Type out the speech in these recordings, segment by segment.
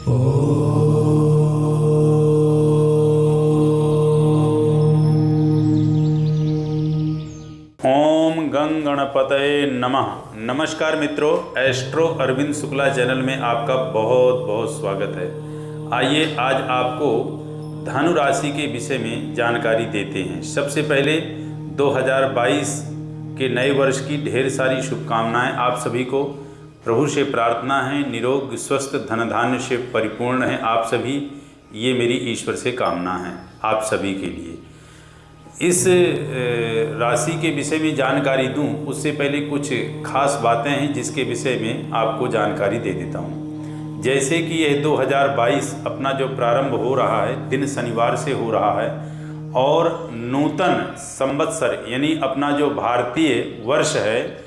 ओम गं गणपतये नमः। नमस्कार मित्रों, एस्ट्रो अरविंद शुक्ला चैनल में आपका बहुत बहुत स्वागत है। आइए आज आपको धनु राशि के विषय में जानकारी देते हैं। सबसे पहले 2022 के नए वर्ष की ढेर सारी शुभकामनाएं आप सभी को। प्रभु से प्रार्थना है निरोग स्वस्थ धन धान्य से परिपूर्ण है आप सभी, ये मेरी ईश्वर से कामना है आप सभी के लिए। इस राशि के विषय में जानकारी दूं उससे पहले कुछ खास बातें हैं जिसके विषय में आपको जानकारी दे देता हूं। जैसे कि यह 2022 अपना जो प्रारंभ हो रहा है दिन शनिवार से हो रहा है और नूतन संवत्सर यानी अपना जो भारतीय वर्ष है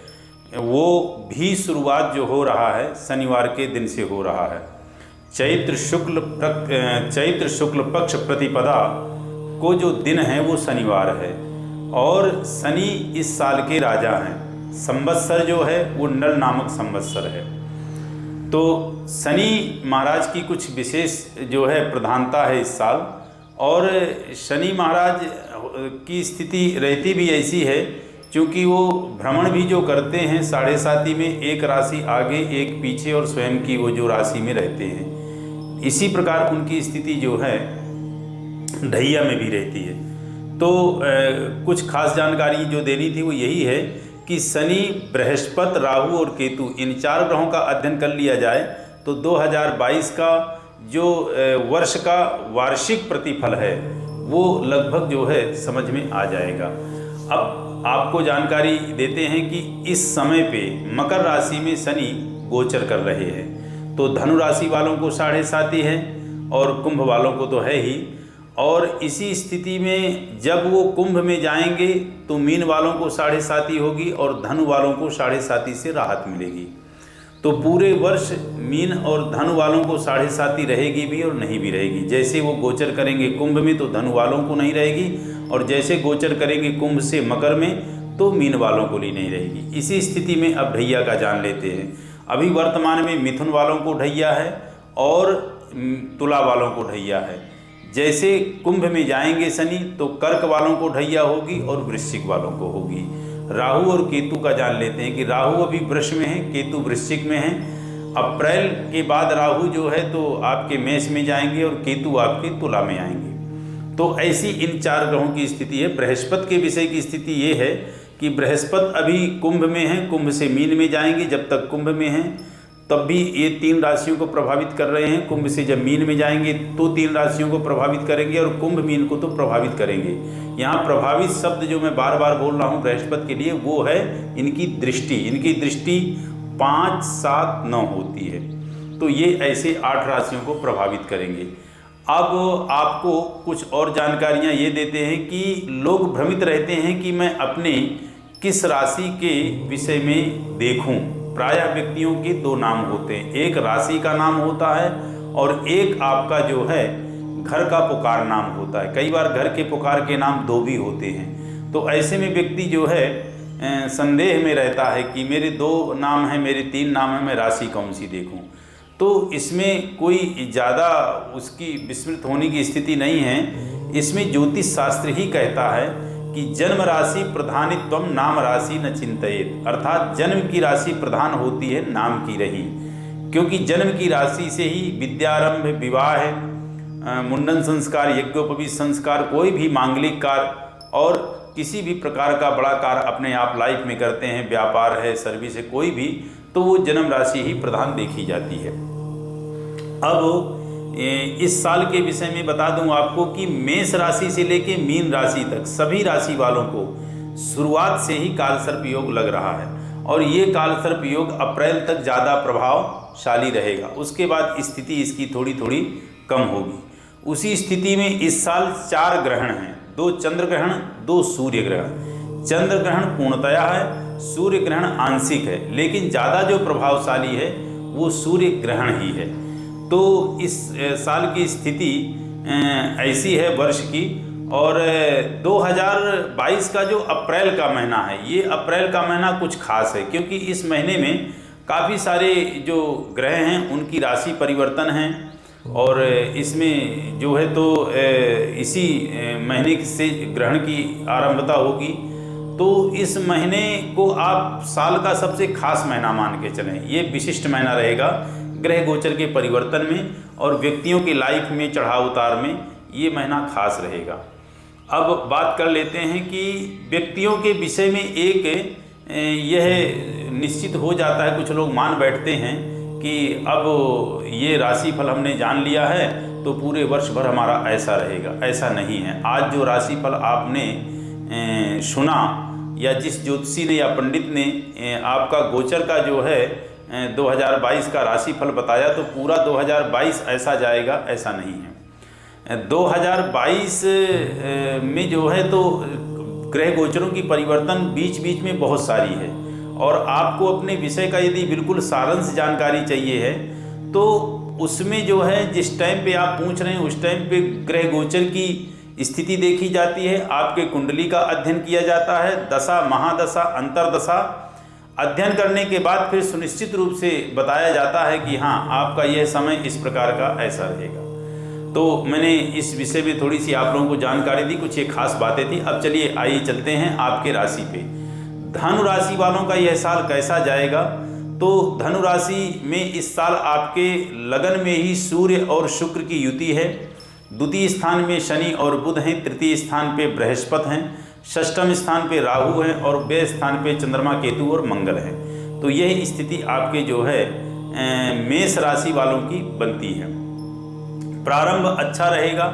वो भी शुरुआत जो हो रहा है शनिवार के दिन से हो रहा है। चैत्र शुक्ल पक्ष प्रतिपदा को जो दिन है वो शनिवार है और शनि इस साल के राजा हैं। संवत्सर जो है वो नल नामक संवत्सर है। तो शनि महाराज की कुछ विशेष जो है प्रधानता है इस साल, और शनि महाराज की स्थिति रहती भी ऐसी है क्योंकि वो भ्रमण भी जो करते हैं साढ़े साती में, एक राशि आगे एक पीछे और स्वयं की वो जो राशि में रहते हैं, इसी प्रकार उनकी स्थिति जो है ढैया में भी रहती है। तो कुछ खास जानकारी जो देनी थी वो यही है कि शनि, बृहस्पति, राहु और केतु इन चार ग्रहों का अध्ययन कर लिया जाए तो 2022 का जो वर्ष का वार्षिक प्रतिफल है वो लगभग जो है समझ में आ जाएगा। अब आपको जानकारी देते हैं कि इस समय पे मकर राशि में शनि गोचर कर रहे हैं। तो धनु राशि वालों को साढ़े साती है और कुंभ वालों को तो है ही। और इसी स्थिति में जब वो कुंभ में जाएंगे तो मीन वालों को साढ़े साती होगी और धनु वालों को साढ़े साती से राहत मिलेगी। तो पूरे वर्ष मीन और धनु वालों को साढ़े साती रहेगी भी और नहीं भी रहेगी। जैसे वो गोचर करेंगे कुंभ में तो धनु वालों को नहीं रहेगी, और जैसे गोचर करेंगे कुंभ से मकर में तो मीन वालों को भी नहीं रहेगी। इसी स्थिति में अब ढैया का जान लेते हैं। अभी वर्तमान में मिथुन वालों को ढैया है और तुला वालों को ढैया है। जैसे कुंभ में जाएंगे शनि तो कर्क वालों को ढैया होगी और वृश्चिक वालों को होगी। राहु और केतु का जान लेते हैं कि राहु अभी वृष में है, केतु वृश्चिक में है। अप्रैल के बाद राहु जो है तो आपके मेष में जाएंगे और केतु आपके तुला में आएंगे। तो ऐसी इन चार ग्रहों की स्थिति है। बृहस्पति के विषय की स्थिति ये है कि बृहस्पति अभी कुंभ में है, कुंभ से मीन में जाएंगे। जब तक कुंभ में हैं तब भी ये तीन राशियों को प्रभावित कर रहे हैं। कुंभ से जब मीन में जाएंगे तो तीन राशियों को प्रभावित करेंगे और कुंभ मीन को तो प्रभावित करेंगे। यहाँ प्रभावित शब्द जो मैं बार बार बोल रहा हूँ बृहस्पति के लिए वो है इनकी दृष्टि। इनकी दृष्टि 5, 7, 9 होती है। तो ये ऐसे 8 राशियों को प्रभावित करेंगे। अब आपको कुछ और जानकारियाँ ये देते हैं कि लोग भ्रमित रहते हैं कि मैं अपने किस राशि के विषय में देखूँ। प्रायः व्यक्तियों के 2 नाम होते हैं, एक राशि का नाम होता है और एक आपका जो है घर का पुकार नाम होता है। कई बार घर के पुकार के नाम 2 भी होते हैं। तो ऐसे में व्यक्ति जो है संदेह में रहता है कि मेरे 2 नाम हैं, मेरे 3 नाम हैं, मैं राशि कौन सी देखूं। तो इसमें कोई ज़्यादा उसकी विस्मृत होने की स्थिति नहीं है। इसमें ज्योतिष शास्त्र ही कहता है कि जन्म राशि प्रधानित्वम नाम राशि न चिंतयेत, अर्थात जन्म की राशि प्रधान होती है नाम की रही, क्योंकि जन्म की राशि से ही विद्यारंभ, विवाह, मुंडन संस्कार, यज्ञोपवीत संस्कार, कोई भी मांगलिक कार्य और किसी भी प्रकार का बड़ा कार्य अपने आप लाइफ में करते हैं, व्यापार है, सर्विस है, कोई भी, तो वो जन्म राशि ही प्रधान देखी जाती है। अब इस साल के विषय में बता दूं आपको कि मेष राशि से लेके मीन राशि तक सभी राशि वालों को शुरुआत से ही कालसर्प योग लग रहा है और ये कालसर्प योग अप्रैल तक ज़्यादा प्रभावशाली रहेगा। उसके बाद स्थिति इसकी थोड़ी थोड़ी कम होगी। उसी स्थिति में इस साल 4 ग्रहण हैं, 2 चंद्र ग्रहण, 2 सूर्य ग्रहण। चंद्र ग्रहण पूर्णतया है, सूर्य ग्रहण आंशिक है, लेकिन ज़्यादा जो प्रभावशाली है वो सूर्य ग्रहण ही है। तो इस साल की स्थिति ऐसी है वर्ष की। और 2022 का जो अप्रैल का महीना है, ये अप्रैल का महीना कुछ खास है क्योंकि इस महीने में काफ़ी सारे जो ग्रह हैं उनकी राशि परिवर्तन हैं और इसमें जो है तो इसी महीने से ग्रहण की आरंभता होगी। तो इस महीने को आप साल का सबसे खास महीना मान के चलें। ये विशिष्ट महीना रहेगा ग्रह गोचर के परिवर्तन में और व्यक्तियों की लाइफ में चढ़ाव उतार में ये महीना खास रहेगा। अब बात कर लेते हैं कि व्यक्तियों के विषय में एक यह निश्चित हो जाता है, कुछ लोग मान बैठते हैं कि अब ये राशि फल हमने जान लिया है तो पूरे वर्ष भर हमारा ऐसा रहेगा। ऐसा नहीं है। आज जो राशि फल आपने सुना या जिस ज्योतिषी ने या पंडित ने आपका गोचर का जो है 2022 का राशि फल बताया तो पूरा 2022 ऐसा जाएगा, ऐसा नहीं है। 2022 में जो है तो ग्रह गोचरों की परिवर्तन बीच बीच में बहुत सारी है और आपको अपने विषय का यदि बिल्कुल सारांश जानकारी चाहिए है तो उसमें जो है जिस टाइम पे आप पूछ रहे हैं उस टाइम पे ग्रह गोचर की स्थिति देखी जाती है, आपके कुंडली का अध्ययन किया जाता है, दशा, महादशा, अंतरदशा अध्ययन करने के बाद फिर सुनिश्चित रूप से बताया जाता है कि हाँ आपका यह समय इस प्रकार का ऐसा रहेगा। तो मैंने इस विषय में थोड़ी सी आप लोगों को जानकारी दी, कुछ ये खास बातें थी। अब चलिए आइए चलते हैं आपके राशि पे। धनु राशि वालों का यह साल कैसा जाएगा? तो धनु राशि में इस साल आपके लगन में ही सूर्य और शुक्र की युति है। द्वितीय स्थान में शनि और बुध हैं, तृतीय स्थान पे बृहस्पति हैं, षष्ठम स्थान पे राहु है और वें स्थान पे चंद्रमा, केतु और मंगल है। तो यह स्थिति आपके जो है मेष राशि वालों की बनती है। प्रारंभ अच्छा रहेगा,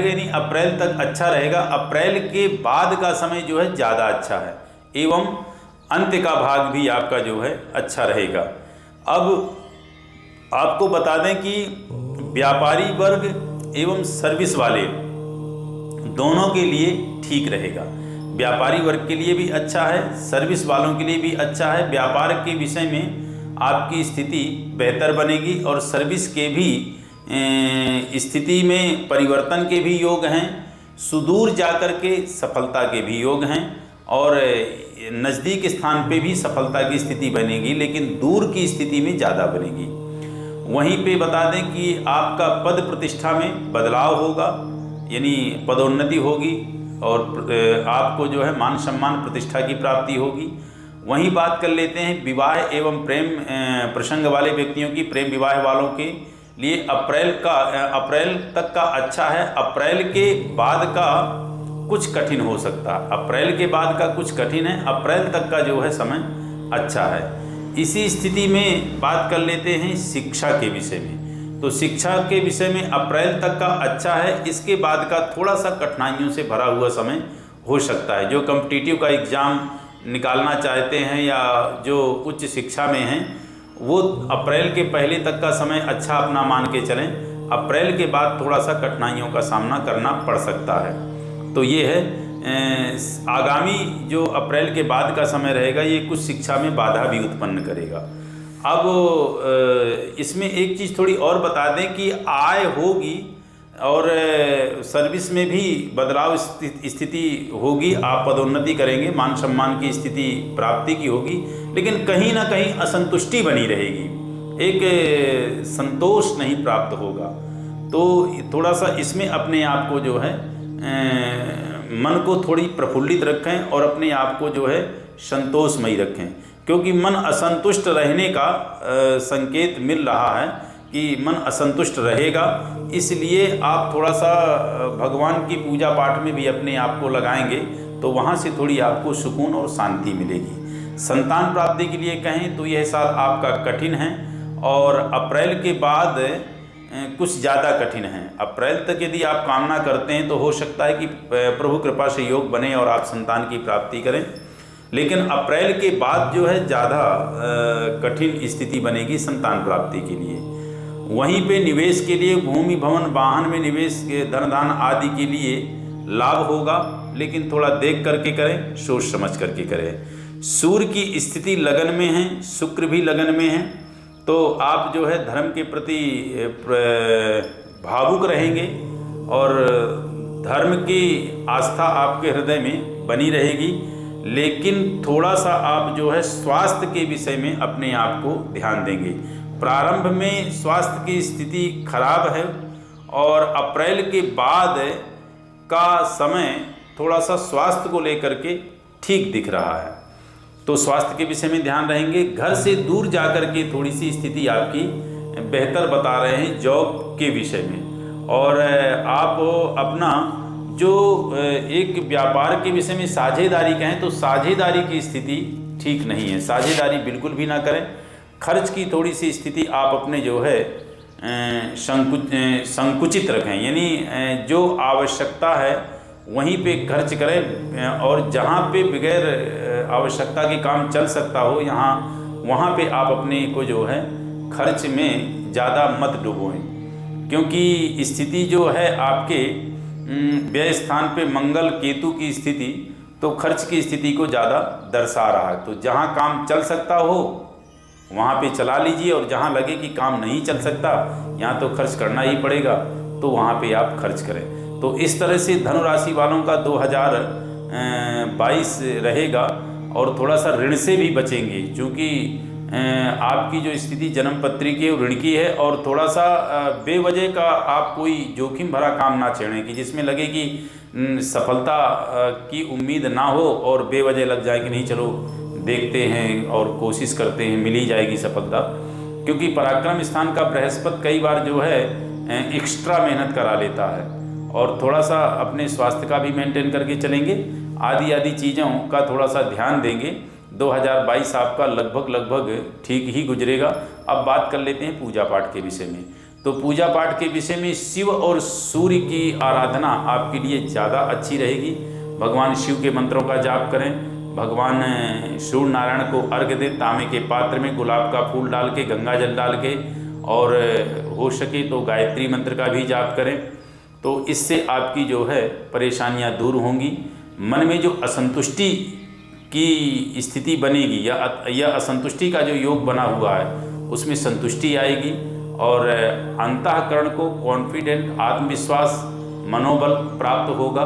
यानी अप्रैल तक अच्छा रहेगा। अप्रैल के बाद का समय जो है ज़्यादा अच्छा है एवं अंत्य का भाग भी आपका जो है अच्छा रहेगा। अब आपको बता दें कि व्यापारी वर्ग एवं सर्विस वाले दोनों के लिए ठीक रहेगा। व्यापारी वर्ग के लिए भी अच्छा है, सर्विस वालों के लिए भी अच्छा है। व्यापार के विषय में आपकी स्थिति बेहतर बनेगी और सर्विस के भी स्थिति में परिवर्तन के भी योग हैं, सुदूर जाकर के सफलता के भी योग हैं और नज़दीक स्थान पे भी सफलता की स्थिति बनेगी, लेकिन दूर की स्थिति में ज़्यादा बनेगी। वहीं पे बता दें कि आपका पद प्रतिष्ठा में बदलाव होगा, यानी पदोन्नति होगी और आपको जो है मान सम्मान प्रतिष्ठा की प्राप्ति होगी। वहीं बात कर लेते हैं विवाह एवं प्रेम प्रसंग वाले व्यक्तियों की। प्रेम विवाह वालों के लिए अप्रैल तक का अच्छा है। अप्रैल के बाद का कुछ कठिन हो सकता है, अप्रैल के बाद का कुछ कठिन है, अप्रैल तक का जो है समय अच्छा है। इसी स्थिति में बात कर लेते हैं शिक्षा के विषय में। तो शिक्षा के विषय में अप्रैल तक का अच्छा है, इसके बाद का थोड़ा सा कठिनाइयों से भरा हुआ समय हो सकता है। जो कॉम्पिटिटिव का एग्ज़ाम निकालना चाहते हैं या जो उच्च शिक्षा में हैं वो अप्रैल के पहले तक का समय अच्छा अपना मान के चलें। अप्रैल के बाद थोड़ा सा कठिनाइयों का सामना करना पड़ सकता है। तो ये है आगामी जो अप्रैल के बाद का समय रहेगा ये कुछ शिक्षा में बाधा भी उत्पन्न करेगा। अब इसमें एक चीज़ थोड़ी और बता दें कि आय होगी और सर्विस में भी बदलाव स्थिति होगी। आप पदोन्नति करेंगे, मान सम्मान की स्थिति प्राप्ति की होगी, लेकिन कहीं ना कहीं असंतुष्टि बनी रहेगी, एक संतोष नहीं प्राप्त होगा। तो थोड़ा सा इसमें अपने आप को जो है मन को थोड़ी प्रफुल्लित रखें और अपने आप को जो है संतोषमयी रखें, क्योंकि मन असंतुष्ट रहने का संकेत मिल रहा है कि मन असंतुष्ट रहेगा। इसलिए आप थोड़ा सा भगवान की पूजा पाठ में भी अपने आप को लगाएंगे तो वहाँ से थोड़ी आपको सुकून और शांति मिलेगी। संतान प्राप्ति के लिए कहें तो यह साल आपका कठिन है और अप्रैल के बाद कुछ ज़्यादा कठिन है। अप्रैल तक यदि आप कामना करते हैं तो हो सकता है कि प्रभु कृपा से योग बने और आप संतान की प्राप्ति करें, लेकिन अप्रैल के बाद जो है ज़्यादा कठिन स्थिति बनेगी संतान प्राप्ति के लिए। वहीं पे निवेश के लिए भूमि भवन वाहन में निवेश, धन दान आदि के लिए लाभ होगा, लेकिन थोड़ा देख करके करें, सोच समझ करके करें। सूर्य की स्थिति लगन में है, शुक्र भी लगन में है, तो आप जो है धर्म के प्रति भावुक रहेंगे और धर्म की आस्था आपके हृदय में बनी रहेगी, लेकिन थोड़ा सा आप जो है स्वास्थ्य के विषय में अपने आप को ध्यान देंगे। प्रारंभ में स्वास्थ्य की स्थिति खराब है और अप्रैल के बाद का समय थोड़ा सा स्वास्थ्य को लेकर के ठीक दिख रहा है। तो स्वास्थ्य के विषय में ध्यान रहेंगे। घर से दूर जाकर के थोड़ी सी स्थिति आपकी बेहतर बता रहे हैं जॉब के विषय में। और आप अपना जो एक व्यापार के विषय में साझेदारी कहें तो साझेदारी की स्थिति ठीक नहीं है, साझेदारी बिल्कुल भी ना करें। खर्च की थोड़ी सी स्थिति आप अपने जो है संकुचित रखें, यानी जो आवश्यकता है वहीं पे खर्च करें और जहाँ पे बगैर आवश्यकता के काम चल सकता हो वहाँ पे आप अपने को जो है खर्च में ज़्यादा मत डुबोएं, क्योंकि स्थिति जो है आपके व्यय स्थान पे मंगल केतु की स्थिति तो खर्च की स्थिति को ज़्यादा दर्शा रहा है। तो जहाँ काम चल सकता हो वहाँ पे चला लीजिए और जहाँ लगे कि काम नहीं चल सकता, यहाँ तो खर्च करना ही पड़ेगा, तो वहाँ पे आप खर्च करें। तो इस तरह से धनु राशि वालों का 2022 रहेगा और थोड़ा सा ऋण से भी बचेंगे, क्योंकि आपकी जो स्थिति जन्म पत्री की ऋण की है। और थोड़ा सा बेवजह का आप कोई जोखिम भरा काम ना छेड़ें कि जिसमें लगे कि सफलता की उम्मीद ना हो और बेवजह लग जाए कि नहीं चलो देखते हैं और कोशिश करते हैं, मिल ही जाएगी सफलता। क्योंकि पराक्रम स्थान का बृहस्पति कई बार जो है एक्स्ट्रा मेहनत करा लेता है। और थोड़ा सा अपने स्वास्थ्य का भी मेंटेन करके चलेंगे, आदि चीज़ों का थोड़ा सा ध्यान देंगे। 2022 आपका लगभग ठीक ही गुजरेगा। अब बात कर लेते हैं पूजा पाठ के विषय में। तो पूजा पाठ के विषय में शिव और सूर्य की आराधना आपके लिए ज़्यादा अच्छी रहेगी। भगवान शिव के मंत्रों का जाप करें, भगवान सूर्य नारायण को अर्घ्य दें, तांबे के पात्र में गुलाब का फूल डाल के, गंगा जल डाल के, और हो सके तो गायत्री मंत्र का भी जाप करें। तो इससे आपकी जो है परेशानियां दूर होंगी। मन में जो असंतुष्टि की स्थिति बनेगी या असंतुष्टि का जो योग बना हुआ है उसमें संतुष्टि आएगी और अंतःकरण को कॉन्फिडेंट, आत्मविश्वास, मनोबल प्राप्त होगा।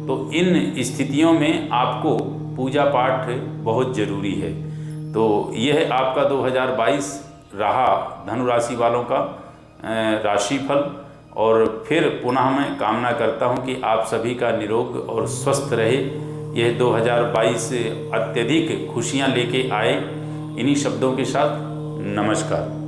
तो इन स्थितियों में आपको पूजा पाठ बहुत ज़रूरी है। तो यह आपका 2022 रहा धनु राशि वालों का राशिफल। और फिर पुनः मैं कामना करता हूं कि आप सभी का निरोग और स्वस्थ रहे। यह 2022 अत्यधिक खुशियां लेके आए। इन्हीं शब्दों के साथ नमस्कार।